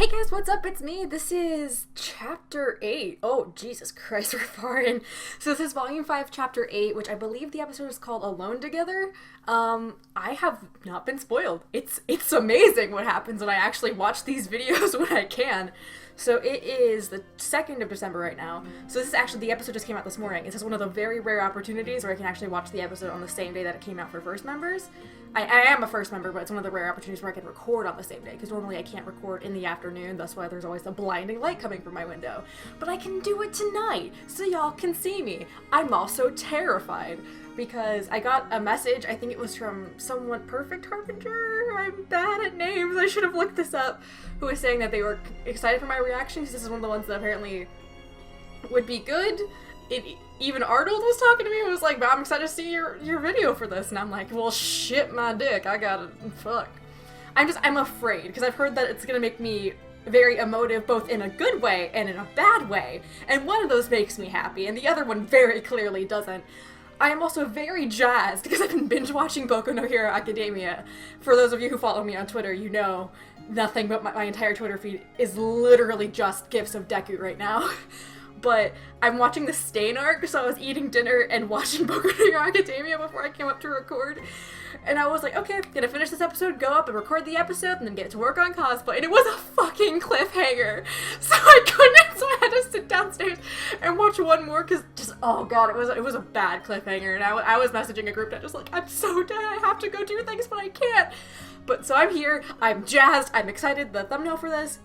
Hey guys, what's up? It's me. This is Chapter 8. Oh, Jesus Christ, we're far in. So this is Volume 5, Chapter 8, which I believe the episode is called Alone Together. I have not been spoiled. It's amazing what happens when I actually watch these videos when I can. So it is the 2nd of December right now. So this is actually, the episode just came out this morning. This is one of the very rare opportunities where I can actually watch the episode on the same day that it came out for first members. I am a first member, but it's one of the rare opportunities where I can record on the same day, because normally I can't record in the afternoon, that's why there's always a blinding light coming from my window. But I can do it tonight, so y'all can see me. I'm also terrified, because I got a message, I think it was from someone, Perfect Harbinger, I'm bad at names, I should have looked this up, who was saying that they were excited for my reaction, because this is one of the ones that apparently would be good. Even Arnold was talking to me and was like, I'm excited to see your video for this. And I'm like, well, shit my dick. I gotta, fuck. I'm afraid, because I've heard that it's gonna make me very emotive, both in a good way and in a bad way. And one of those makes me happy, and the other one very clearly doesn't. I am also very jazzed, because I've been binge watching Boku no Hero Academia. For those of you who follow me on Twitter, you know nothing but my entire Twitter feed is literally just gifs of Deku right now. But I'm watching the Stain arc, so I was eating dinner and watching Boku no Hero Academia before I came up to record. And I was like, okay, gonna finish this episode, go up and record the episode, and then get to work on cosplay. And it was a fucking cliffhanger. So I couldn't, so I had to sit downstairs and watch one more, because just, oh god, it was a bad cliffhanger. And I was messaging a group that just like, I'm so dead, I have to go do things, but I can't. But so I'm here, I'm jazzed, I'm excited. The thumbnail for this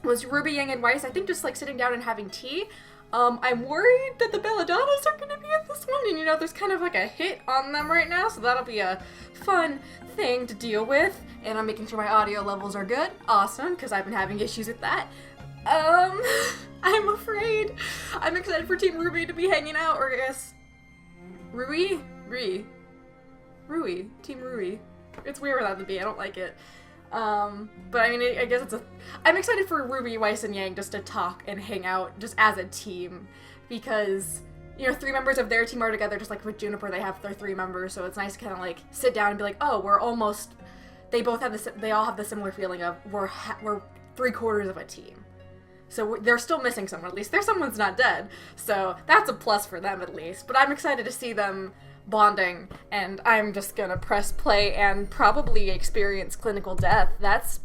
was RWBY, Yang, and Weiss, I think just like sitting down and having tea. I'm worried that the Belladonnas are gonna be at this one, and you know, there's kind of like a hit on them right now, so that'll be a fun thing to deal with. And I'm making sure my audio levels are good. Awesome, because I've been having issues with that. I'm afraid. I'm excited for Team RWBY to be hanging out, or I guess RWBY? RWBY. Team RWBY. It's weird without the B, I don't like it. But I mean, I guess I'm excited for RWBY, Weiss, and Yang just to talk and hang out just as a team, because, you know, 3 members of their team are together, just like with Juniper, they have their 3 members, so it's nice to kind of like sit down and be like, oh, they all have the similar feeling of we're 3/4 of a team. So they're still missing someone, at least someone's not dead, so that's a plus for them at least, but I'm excited to see them bonding, and I'm just gonna press play and probably experience clinical death. That's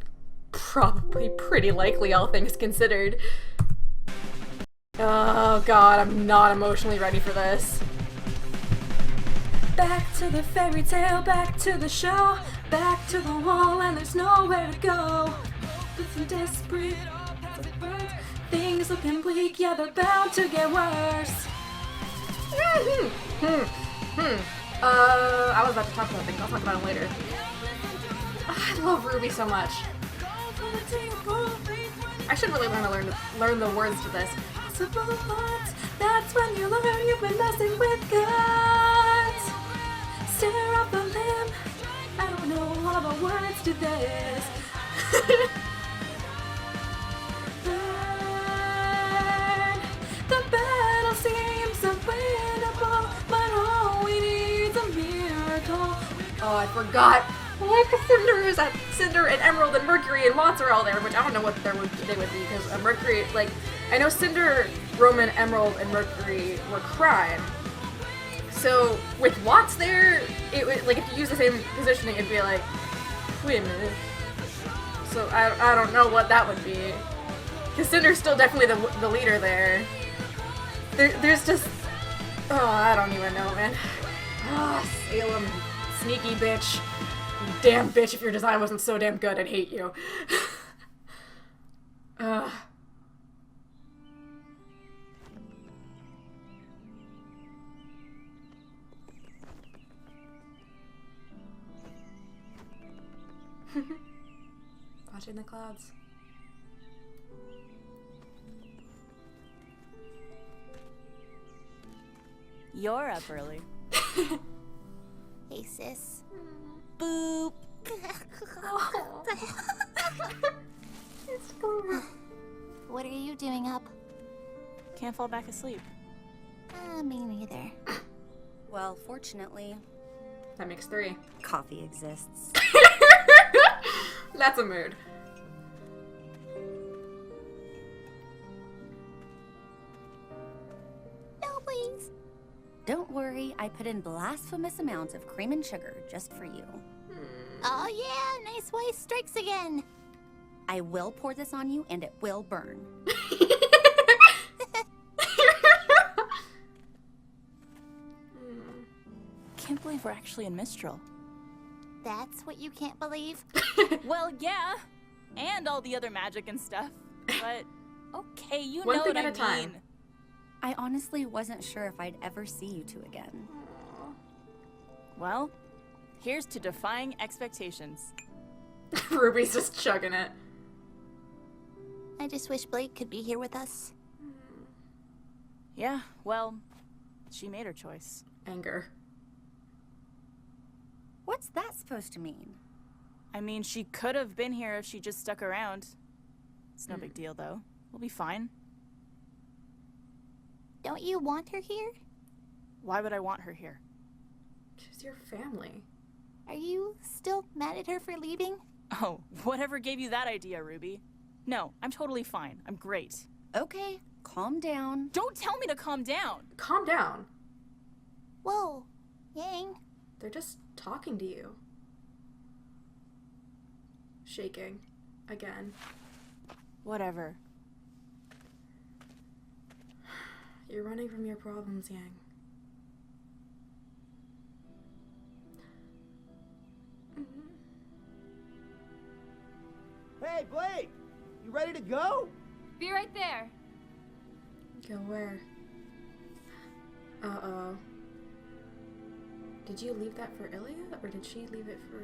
probably pretty likely, all things considered. Oh god, I'm not emotionally ready for this. Back to the fairy tale, back to the show, back to the wall, and there's nowhere to go. Looking desperate, things looking bleak, yeah, they're bound to get worse. I was about to talk about things, I'll talk about them later. I love RWBY so much. I should really learn the words to this. That's when you learn you've been messing with God. Stare up a limb. I don't know all the words to this. Burn. The battle seems unwinnable, but all we need's a miracle. Oh, I forgot. Like Cinder and Emerald and Mercury and Watts are all there, which I don't know what they would be, because Mercury, like, I know Cinder, Roman, Emerald, and Mercury were crime. So with Watts there, it would, like, if you use the same positioning, it'd be like, wait a minute. So I don't know what that would be, because Cinder's still definitely the leader there. There's just, oh, I don't even know, man. Oh, Salem, sneaky bitch. Damn bitch, if your design wasn't so damn good, I'd hate you. Watching the clouds. You're up early. Hey, sis. Boop. What are you doing up? Can't fall back asleep. Me neither. Well, fortunately, That makes 3. coffee exists. That's a mood. Don't worry, I put in blasphemous amounts of cream and sugar just for you. Oh yeah, nice Weiss strikes again. I will pour this on you and it will burn. Can't believe we're actually in Mistral. That's what you can't believe? Well, yeah. And all the other magic and stuff. But, okay, you One know thing what at I a time. mean. I honestly wasn't sure if I'd ever see you two again. Well, here's to defying expectations. Ruby's just chugging it. I just wish Blake could be here with us. Yeah, well, she made her choice. Anger. What's that supposed to mean? I mean, she could have been here if she just stuck around. It's no big deal, though. We'll be fine. Don't you want her here? Why would I want her here? She's your family. Are you still mad at her for leaving? Oh, whatever gave you that idea, Ruby? No, I'm totally fine. I'm great. Okay, calm down. Don't tell me to calm down! Calm down. Whoa, Yang. They're just talking to you. Shaking. Again. Whatever. You're running from your problems, Yang. Hey, Blake! You ready to go? Be right there. Go where? Uh-oh. Did you leave that for Ilia, or did she leave it for...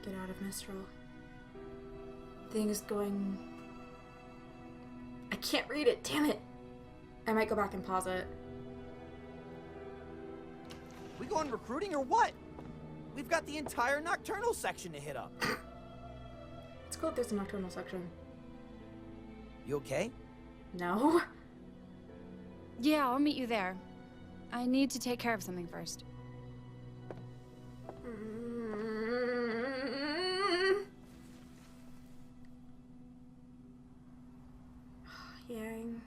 Get out of Mistral. Things going... I can't read it, damn it! I might go back and pause it. We going recruiting or what? We've got the entire nocturnal section to hit up. It's cool if there's a nocturnal section. You okay? No? Yeah, I'll meet you there. I need to take care of something first. Yang.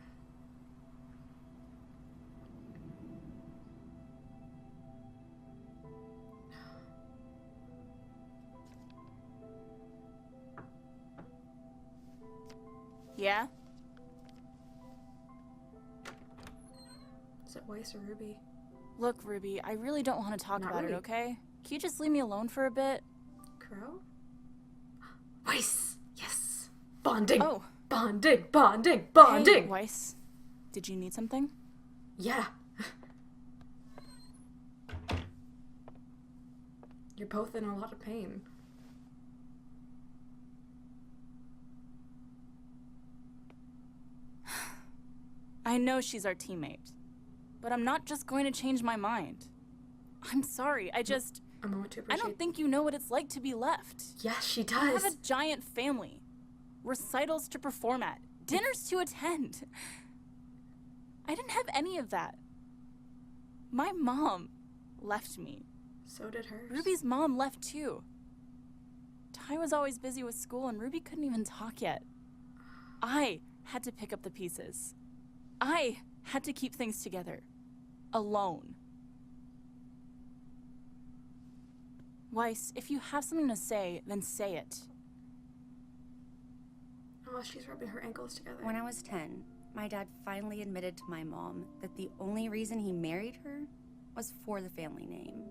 Yeah? Is it Weiss or Ruby? Look, Ruby, I really don't want to talk Not about Ruby. it, okay? Can you just leave me alone for a bit? Crow? Weiss! Yes! Bonding! Oh. Bonding! Bonding! Bonding! Hey, Weiss. Did you need something? Yeah. You're both in a lot of pain. I know she's our teammate, but I'm not just going to change my mind. I'm sorry, I moment to I appreciate. don't think you know what it's like to be left. Yes, she You does. have a giant family, recitals to perform at, dinners to attend. I didn't have any of that. My mom left me. So did hers. Ruby's mom left too. Ty was always busy with school and Ruby couldn't even talk yet. I had to pick up the pieces. I had to keep things together. Alone. Weiss, if you have something to say, then say it. Oh, she's rubbing her ankles together. When I was 10, my dad finally admitted to my mom that the only reason he married her was for the family name.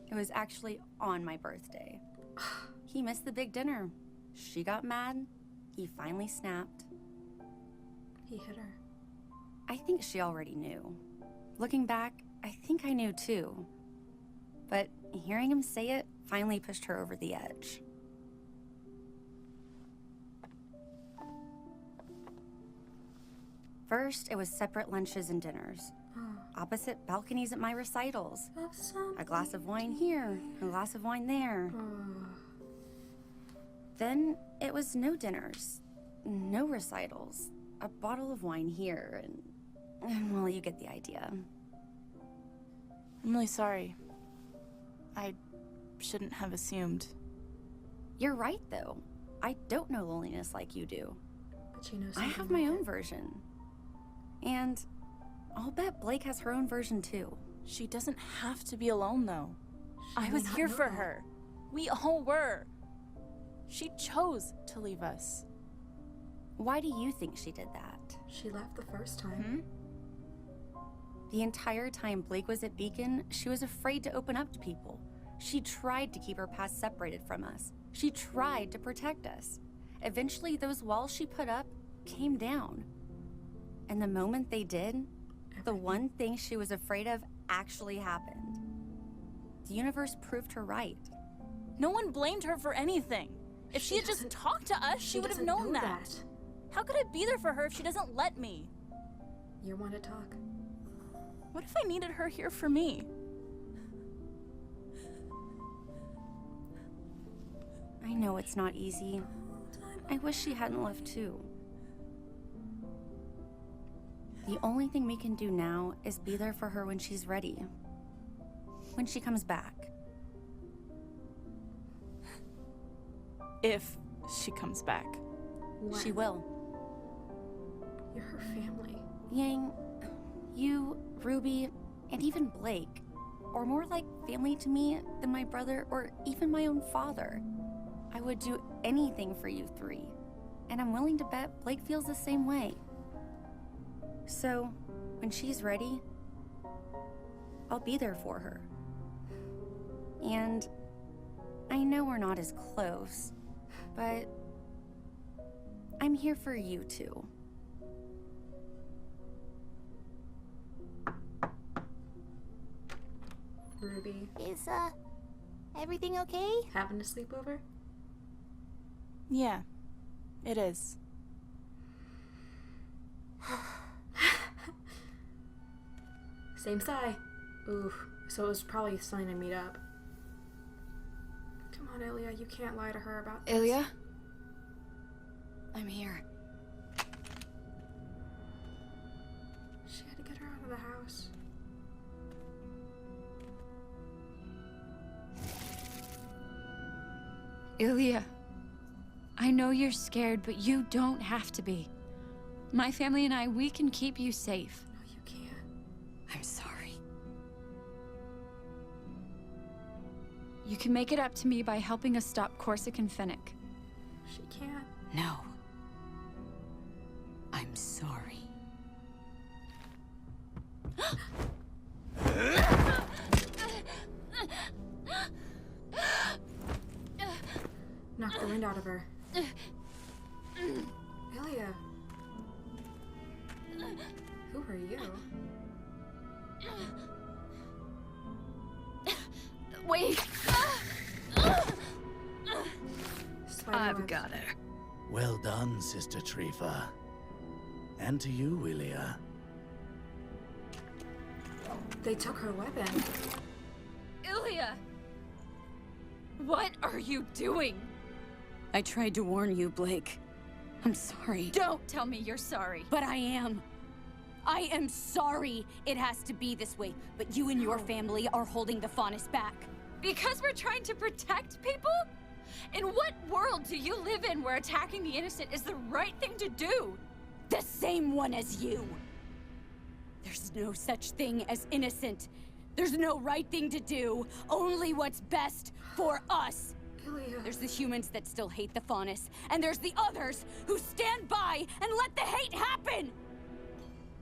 It was actually on my birthday. He missed the big dinner. She got mad. He finally snapped. He hit her. I think she already knew. Looking back, I think I knew too. But hearing him say it finally pushed her over the edge. First, it was separate lunches and dinners. Opposite balconies at my recitals. Love some. A glass of wine here, a glass of wine there. Oh. Then it was no dinners, no recitals, a bottle of wine here, and well, you get the idea. I'm really sorry. I shouldn't have assumed. You're right, though. I don't know loneliness like you do. But she knows I something have my like own it. version. And I'll bet Blake has her own version too. She doesn't have to be alone, though. I may was not here know for that. her. We all were. She chose to leave us. Why do you think she did that? She left the first time. The entire time Blake was at Beacon, she was afraid to open up to people. She tried to keep her past separated from us. She tried to protect us. Eventually, those walls she put up came down. And the moment they did, the one thing she was afraid of actually happened. The universe proved her right. No one blamed her for anything. If she had just doesn't- talked to us, she would have doesn't known know that. How could I be there for her if she doesn't let me? You want to talk? What if I needed her here for me? I know it's not easy. I wish she hadn't left too. The only thing we can do now is be there for her when she's ready. When she comes back. If she comes back. When? She will. You're her family. Yang, you, Ruby, and even Blake are more like family to me than my brother or even my own father. I would do anything for you three, and I'm willing to bet Blake feels the same way. So, when she's ready, I'll be there for her. And I know we're not as close, but I'm here for you too. Ruby, Is, everything okay? having a sleepover? Yeah, it is. Same sigh. Oof. So it was probably something to meet up. Come on, Ilia, you can't lie to her about this. Ilia? I'm here. She had to get her out of the house. Ilia, I know you're scared, but you don't have to be. My family and I, we can keep you safe. No, you can't. I'm sorry. You can make it up to me by helping us stop Corsican Fennec. She can't. No. I'm sorry. Knock the wind out of her. Ilia. Who are you? Wait! Spiderwebs. got her. Well done, Sister Trifa. And to you, Ilia. They took her weapon. Ilia! What are you doing? I tried to warn you, Blake. I'm sorry. Don't tell me you're sorry. But I am. I am sorry it has to be this way, but you and your family are holding the Faunus back. Because we're trying to protect people? In what world do you live in where attacking the innocent is the right thing to do? The same one as you. There's no such thing as innocent. There's no right thing to do. Only what's best for us. Ilia. There's the humans that still hate the Faunus, and there's the others who stand by and let the hate happen!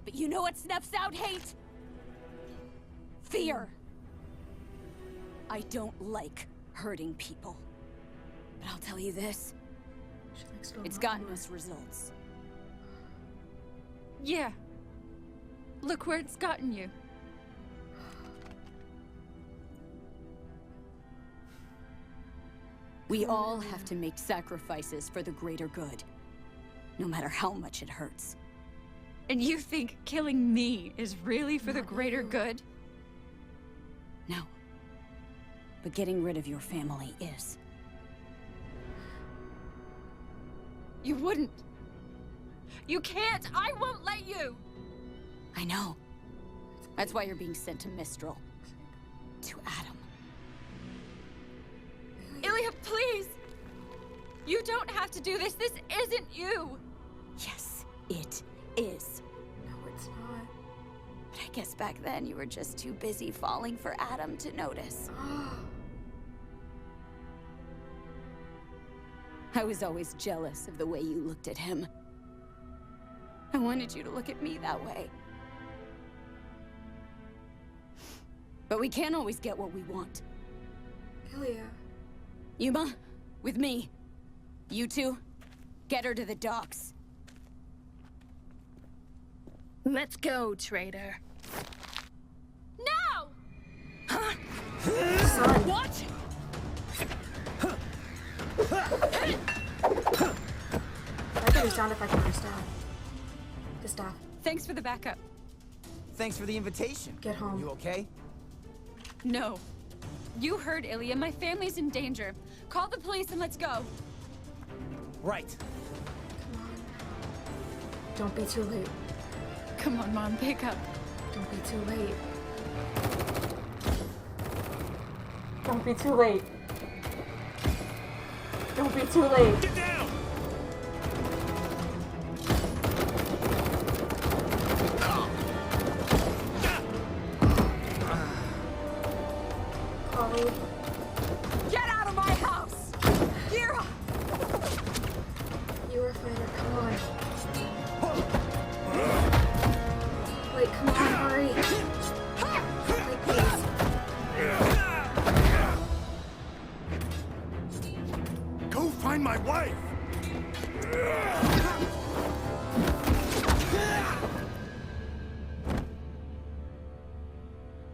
But you know what snuffs out hate? Fear. I don't like hurting people. But I'll tell you this, She likes to go it's along gotten with us results. Yeah. Look where it's gotten you. We all have to make sacrifices for the greater good, no matter how much it hurts. And you think killing me is really for the Not greater you. good? No. But getting rid of your family is. You wouldn't. You can't! I won't let you! I know. That's why you're being sent to Mistral. To Adam. Ilia, please! You don't have to do this. This isn't you! Yes, it is. No, it's not. guess back then you were just too busy falling for Adam to notice. I was always jealous of the way you looked at him. I wanted you to look at me that way. But we can't always get what we want. Ilia. Yuma, with me. You two, get her to the docks. Let's go, traitor. No! Son. What? I can do sound effect on your staff. The staff. Thanks for the backup. Thanks for the invitation. Get home. You okay? No. You heard Ilia. My family's in danger. Call the police and let's go. Right. Don't be too late. Come on, Mom, pick up. Don't be too late. Don't be too late. Don't be too late. Get down! Chloe. Get out of my house! Kira! You were a fighter. Come on. Wait, come on, hurry. Wait, please. Go find my wife!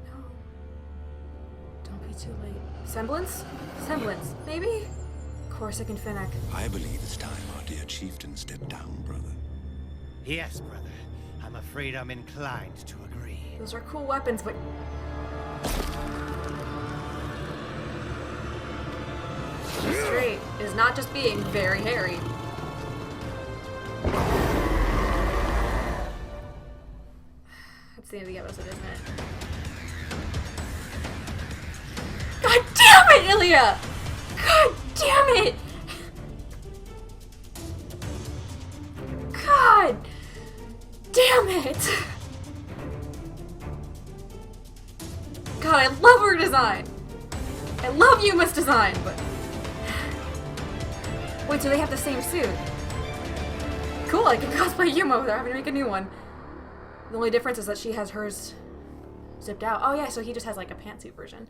No. Don't be too late. Semblance? Semblance, maybe? Corsic and Finnick. I believe it's time our dear chieftain stepped down, brother. Yes, brother. I'm afraid I'm inclined to agree. Those are cool weapons, but... Straight is not just being very hairy. That's the end of the episode, isn't it? God damn it, Ilia! God damn it! God damn it! God, I love her design! I love Yuma's design, but... Wait, so they have the same suit? Cool, I can cosplay Yuma without having to make a new one. The only difference is that she has hers zipped out. Oh yeah, so he just has like a pantsuit version.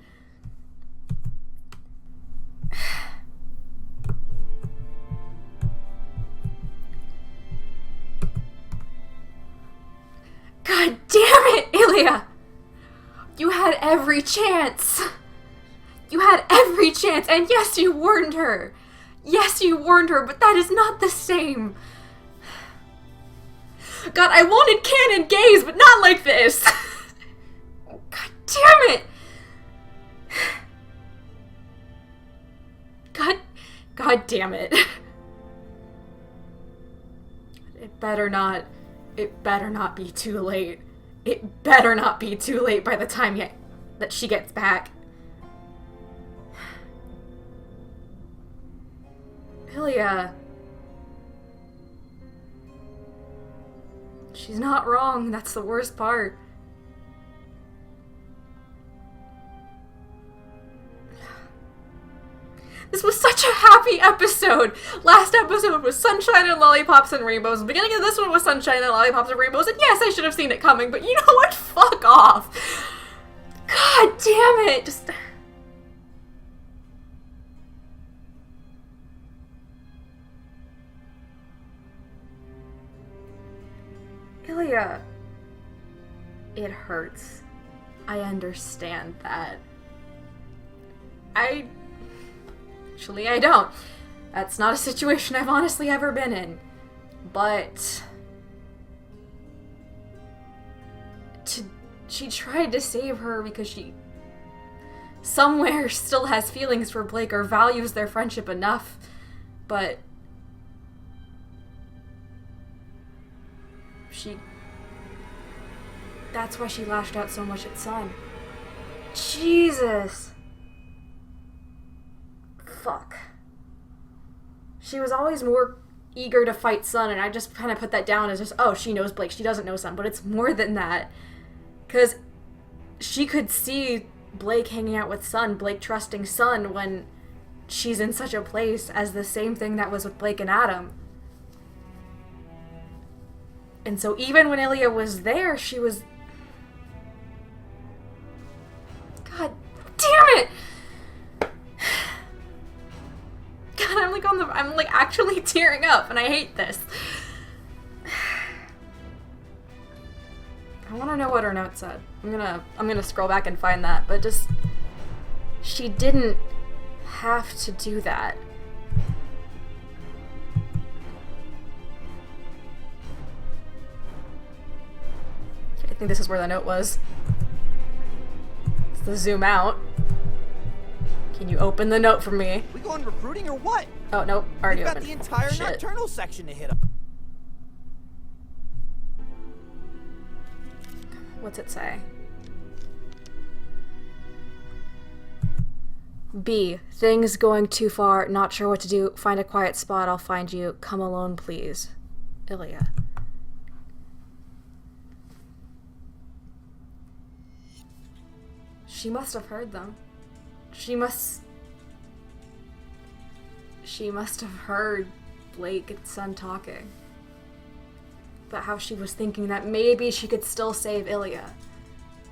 God damn it, Ilia! You had every chance! You had every chance, and yes, you warned her! Yes, you warned her, but that is not the same! God, I wanted canon gays, but not like this! God damn it! God damn it. It better not be too late. It better not be too late by the time that she gets back. Ilia. She's not wrong. That's the worst part. This was such a happy episode! Last episode was sunshine and lollipops and rainbows. The beginning of this one was sunshine and lollipops and rainbows. And yes, I should have seen it coming, but you know what? Fuck off! God damn it! Just... Ilia. It hurts. I understand that. Actually, I don't. That's not a situation I've honestly ever been in. But... She tried to save her because she... somewhere still has feelings for Blake or values their friendship enough. But... That's why she lashed out so much at Sun. Jesus! Fuck. She was always more eager to fight Sun, and I just kind of put that down as just, oh, she knows Blake, she doesn't know Sun, but it's more than that. Because she could see Blake hanging out with Sun, Blake trusting Sun, when she's in such a place as the same thing that was with Blake and Adam. And so even when Ilia was there, she was... God damn it! God, I'm like actually tearing up, and I hate this. I want to know what her note said. I'm gonna scroll back and find that, but just... She didn't have to do that. I think this is where the note was. It's the zoom out. Can you open the note for me? We going recruiting or what? Oh, nope. Already We've got opened. the entire Shit. nocturnal section to hit up. What's it say? B. Things going too far. Not sure what to do. Find a quiet spot. I'll find you. Come alone, please. Ilia. She must have heard them. She must have heard Blake and Sun talking. But how she was thinking that maybe she could still save Ilia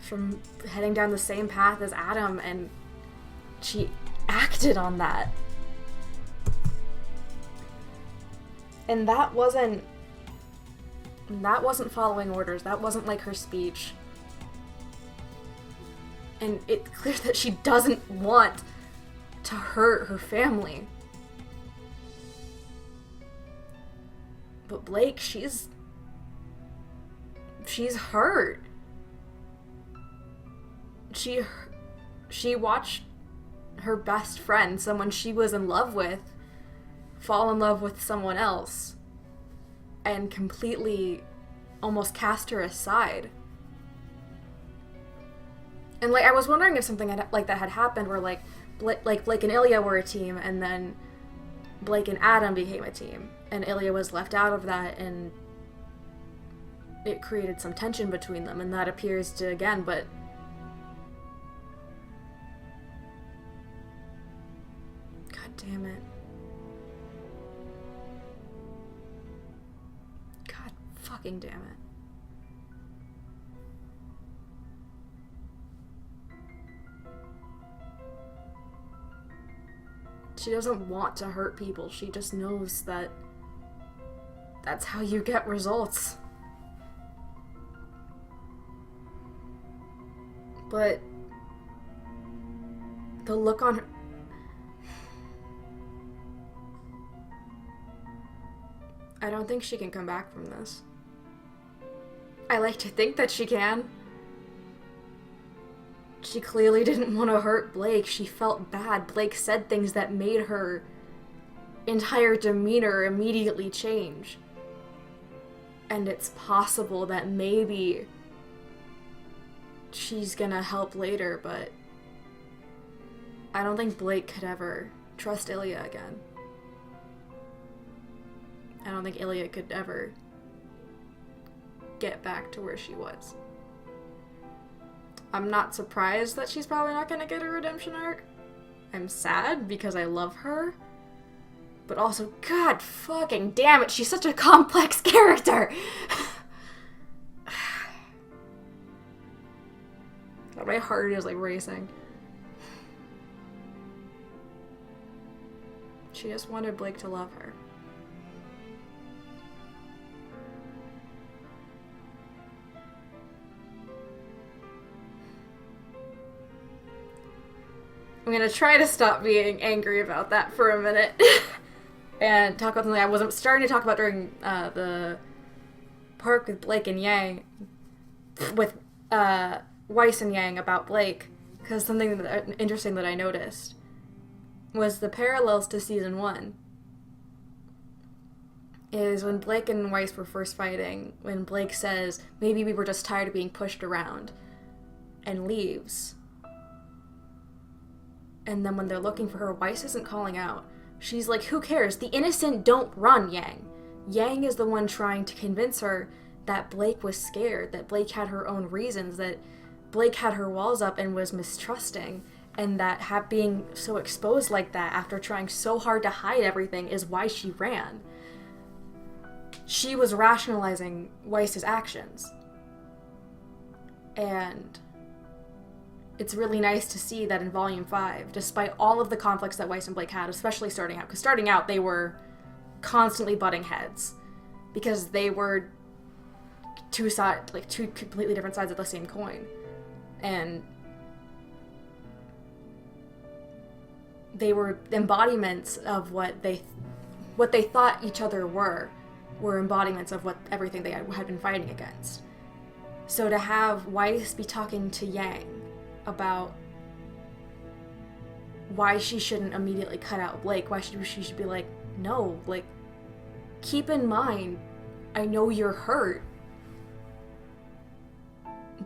from heading down the same path as Adam, and she acted on that. And that wasn't following orders. That wasn't like her speech. And it's clear that she doesn't want to hurt her family. But Blake, she's hurt. She watched her best friend, someone she was in love with, fall in love with someone else and completely almost cast her aside. And like, I was wondering if something like that had happened where like Blake and Ilia were a team, and then Blake and Adam became a team, and Ilia was left out of that, and it created some tension between them, and that appears to again, but God damn it. God fucking damn it. She doesn't want to hurt people. She just knows that that's how you get results. But the look on her... I don't think she can come back from this. I like to think that she can. She clearly didn't want to hurt Blake. She felt bad. Blake said things that made her entire demeanor immediately change. And it's possible that maybe she's gonna help later, but I don't think Blake could ever trust Ilia again. I don't think Ilia could ever get back to where she was. I'm not surprised that she's probably not gonna get a redemption arc. I'm sad because I love her. But also, God fucking damn it, she's such a complex character! My heart is like racing. She just wanted Blake to love her. I'm gonna try to stop being angry about that for a minute and talk about something I wasn't starting to talk about during the park with Blake and Yang, with Weiss and Yang about Blake, because something interesting that I noticed was the parallels to season 1. Is when Blake and Weiss were first fighting, when Blake says, maybe we were just tired of being pushed around, and leaves. And then when they're looking for her, Weiss isn't calling out. She's like, who cares? The innocent don't run, Yang. Yang is the one trying to convince her that Blake was scared, that Blake had her own reasons, that Blake had her walls up and was mistrusting, and that being so exposed like that after trying so hard to hide everything is why she ran. She was rationalizing Weiss's actions. And it's really nice to see that in Volume 5, despite all of the conflicts that Weiss and Blake had, especially starting out, because starting out they were constantly butting heads, because they were two completely different sides of the same coin. And they were embodiments of what they thought each other were embodiments of everything they had been fighting against. So to have Weiss be talking to Yang about why she shouldn't immediately cut out Blake, why she should be like, no, like, keep in mind, I know you're hurt,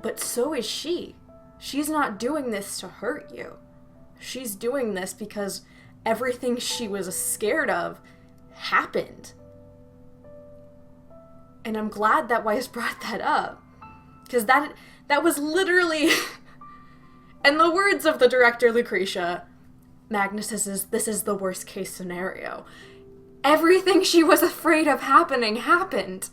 but so is she. She's not doing this to hurt you. She's doing this because everything she was scared of happened. And I'm glad that Weiss brought that up, because that was literally, in the words of the director Lucretia, Magnus says, this is the worst case scenario. Everything she was afraid of happening happened.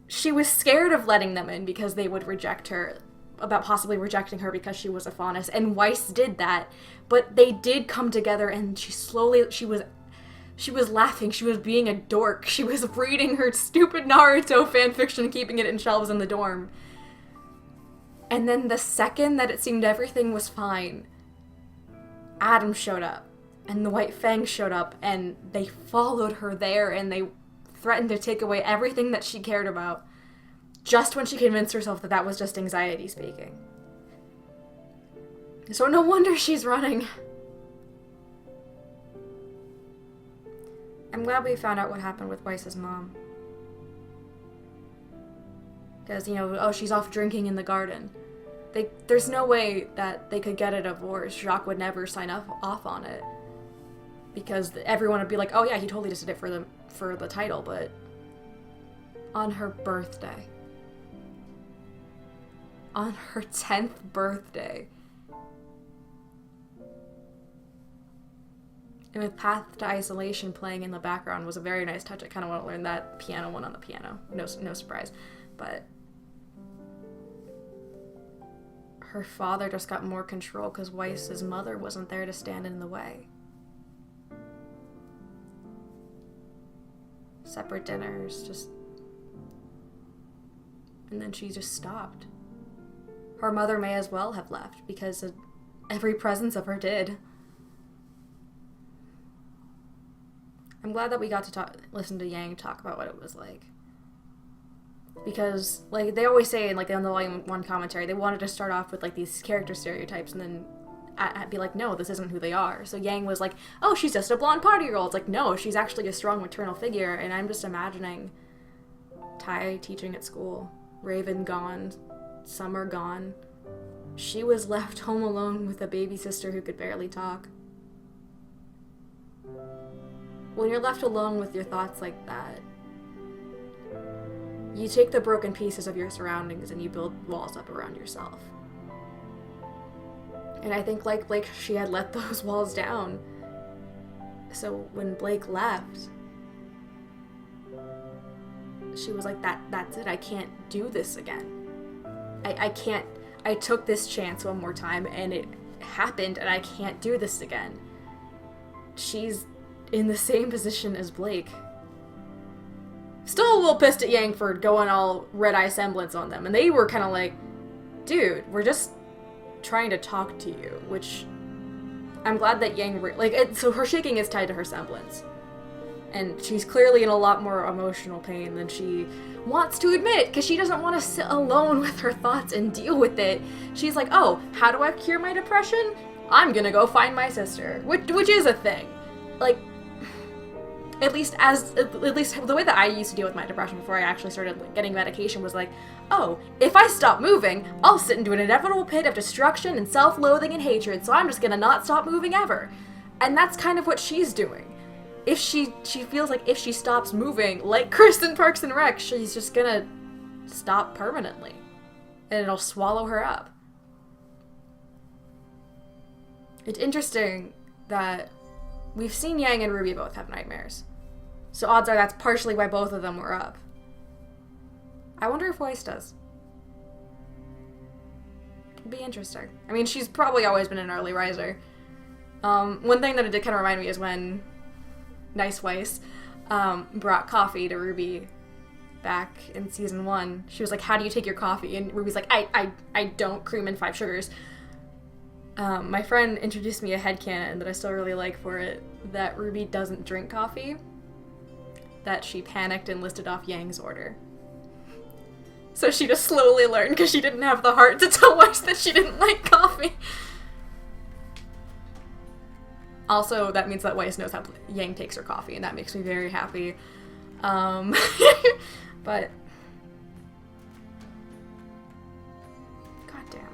She was scared of letting them in because they would reject her, about possibly rejecting her because she was a faunus, and Weiss did that, but they did come together, and she was laughing, she was being a dork, she was reading her stupid Naruto fanfiction and keeping it in shelves in the dorm. And then the second that it seemed everything was fine, Adam showed up, and the White Fang showed up, and they followed her there, and they threatened to take away everything that she cared about, just when she convinced herself that that was just anxiety speaking. So no wonder she's running. I'm glad we found out what happened with Weiss's mom. Because, she's off drinking in the garden. There's no way that they could get a divorce. Jacques would never sign off on it. Because everyone would be like, oh yeah, he totally just did it for the title, but on her birthday. On her 10th birthday. And with Path to Isolation playing in the background was a very nice touch. I kind of want to learn that piano one on the piano. No surprise. But her father just got more control because Weiss's mother wasn't there to stand in the way. Separate dinners, and then she just stopped. Her mother may as well have left because every presence of her did. I'm glad that we got to listen to Yang talk about what it was like. Because, they always say in, on the Volume 1 commentary, they wanted to start off with, these character stereotypes and then be like, no, this isn't who they are. So Yang was like, oh, she's just a blonde party girl. It's like, no, she's actually a strong maternal figure. And I'm just imagining Tai teaching at school, Raven gone, Summer gone. She was left home alone with a baby sister who could barely talk. When you're left alone with your thoughts like that, you take the broken pieces of your surroundings and you build walls up around yourself. And I think, like Blake, she had let those walls down. So when Blake left, she was like, that's it, I can't do this again. I took this chance one more time and it happened and I can't do this again. She's in the same position as Blake. Still a little pissed at Yang for going all red-eye semblance on them. And they were kind of like, dude, we're just trying to talk to you. Which, I'm glad that Yang, so her shaking is tied to her semblance. And she's clearly in a lot more emotional pain than she wants to admit, because she doesn't want to sit alone with her thoughts and deal with it. She's like, oh, how do I cure my depression? I'm gonna go find my sister. Which is a thing. At least the way that I used to deal with my depression before I actually started getting medication was like, oh, if I stop moving, I'll sit into an inevitable pit of destruction and self-loathing and hatred, so I'm just gonna not stop moving ever. And that's kind of what she's doing. if she feels like if she stops moving, like Kristen Parks and Rec, she's just gonna stop permanently. And it'll swallow her up. It's interesting that we've seen Yang and RWBY both have nightmares. So odds are that's partially why both of them were up. I wonder if Weiss does. It'd be interesting. I mean, she's probably always been an early riser. One thing that it did kind of remind me is when Nice Weiss brought coffee to RWBY back in season 1. She was like, how do you take your coffee? And RWBY's like, I don't, cream and 5 sugars. My friend introduced me a headcanon that I still really like for it, that RWBY doesn't drink coffee, that she panicked and listed off Yang's order. So she just slowly learned because she didn't have the heart to tell Weiss that she didn't like coffee. Also, that means that Weiss knows how Yang takes her coffee, and that makes me very happy. But God damn it.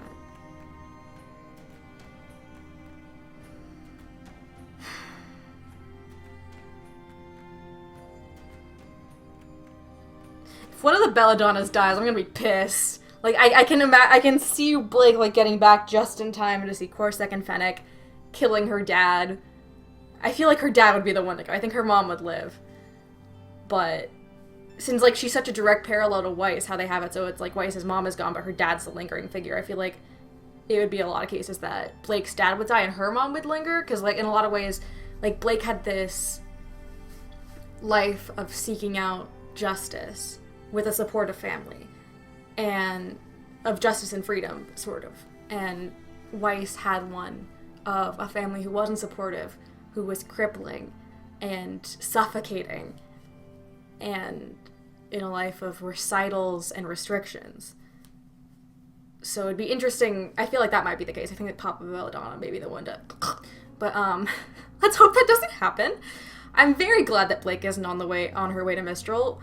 If one of the Belladonnas dies, I'm gonna be pissed. Like, I can see Blake, like, getting back just in time to see Corsac and Fennec killing her dad. I feel like her dad would be the one to go. I think her mom would live. But since, like, she's such a direct parallel to Weiss, how they have it, so it's like Weiss's mom is gone, but her dad's the lingering figure. I feel like it would be a lot of cases that Blake's dad would die and her mom would linger, because, like, in a lot of ways, like, Blake had this life of seeking out justice with a supportive family, and of justice and freedom, sort of. And Weiss had one of a family who wasn't supportive, who was crippling and suffocating, and in a life of recitals and restrictions. So it'd be interesting. I feel like that might be the case. I think that Papa Belladonna may be the one to... But, let's hope that doesn't happen. I'm very glad that Blake isn't on her way to Mistral.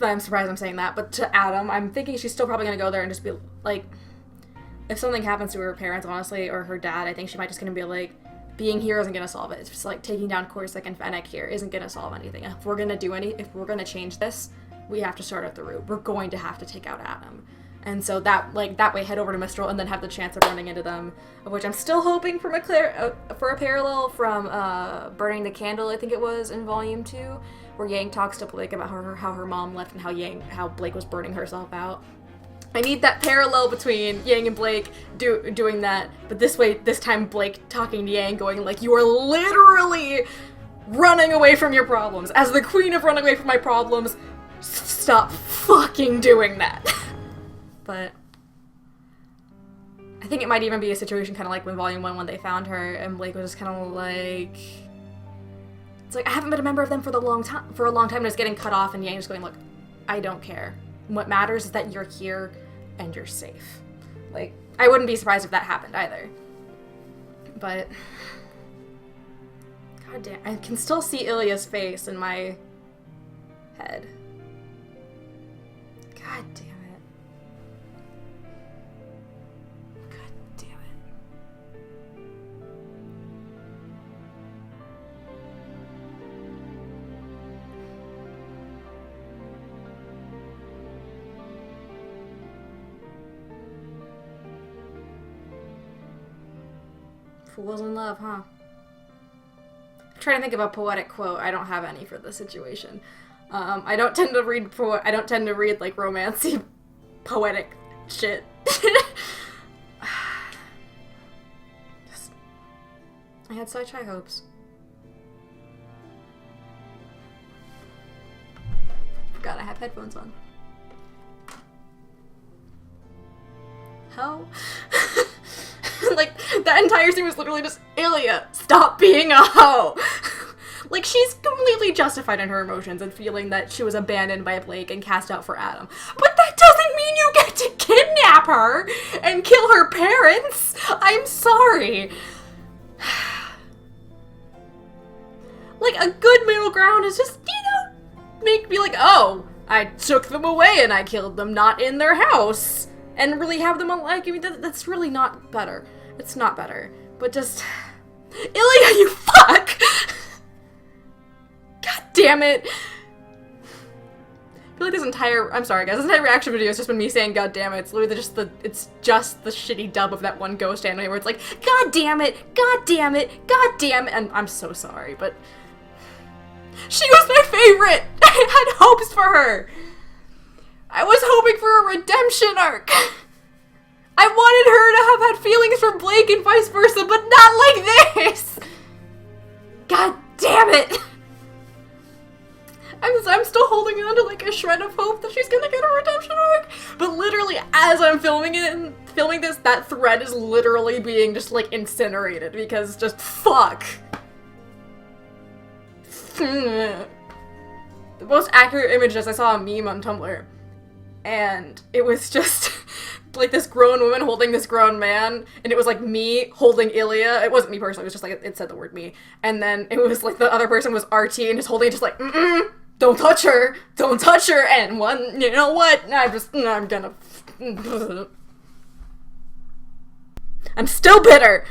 I'm surprised I'm saying that, but to Adam, I'm thinking she's still probably gonna go there and just be, like... If something happens to her parents, honestly, or her dad, I think she might just gonna be like, being here isn't gonna solve it. It's just like taking down Corsac and Fennec here isn't gonna solve anything. If we're gonna change this, we have to start at the root. We're going to have to take out Adam. And so that way head over to Mistral and then have the chance of running into them, of which I'm still hoping for a parallel from Burning the Candle, I think it was, in Volume 2, where Yang talks to Blake about how her mom left and how Blake was burning herself out. I need that parallel between Yang and Blake doing that, but this time Blake talking to Yang going like, you are literally running away from your problems. As the queen of running away from my problems, stop fucking doing that. But I think it might even be a situation kind of like when Volume 1 when they found her and Blake was just kind of like, it's like, I haven't been a member of them for a long time, and it's getting cut off, and Yang just going, look, I don't care. What matters is that you're here and you're safe. Like, I wouldn't be surprised if that happened either. But god damn, I can still see Ilia's face in my head. God damn it. God damn it. Fools in love, huh? I'm trying to think of a poetic quote. I don't have any for this situation. I don't tend to read like romancy, poetic shit. I had such high hopes. Forgot I have headphones on. How? Like, that entire scene was literally just, Ilia, stop being a hoe! Like, she's completely justified in her emotions and feeling that she was abandoned by Blake and cast out for Adam. But that doesn't mean you get to kidnap her and kill her parents! I'm sorry. Like, a good middle ground is just, make me like, oh, I took them away and I killed them not in their house. And really have them like, I mean, that's really not better. It's not better. But just, Ilia, you fuck! damn it! I feel like this entire, I'm sorry guys, this entire reaction video has just been me saying god damn it. It's literally just the shitty dub of that one Ghost anime where it's like, god damn it, god damn it, god damn it, and I'm so sorry, but she was my favorite! I had hopes for her! I was hoping for a redemption arc! I wanted her to have had feelings for Blake and vice versa, but not like this! God damn it! I'm still holding on to like a shred of hope that she's gonna get a redemption arc, but literally as I'm filming this, that thread is literally being just like incinerated because just fuck. The most accurate image is I saw a meme on Tumblr, and it was just like this grown woman holding this grown man, and it was like me holding Ilia. It wasn't me personally, it was just like it said the word me, and then it was like the other person was RT and just holding it just like don't touch her, and one, you know what, I'm still bitter.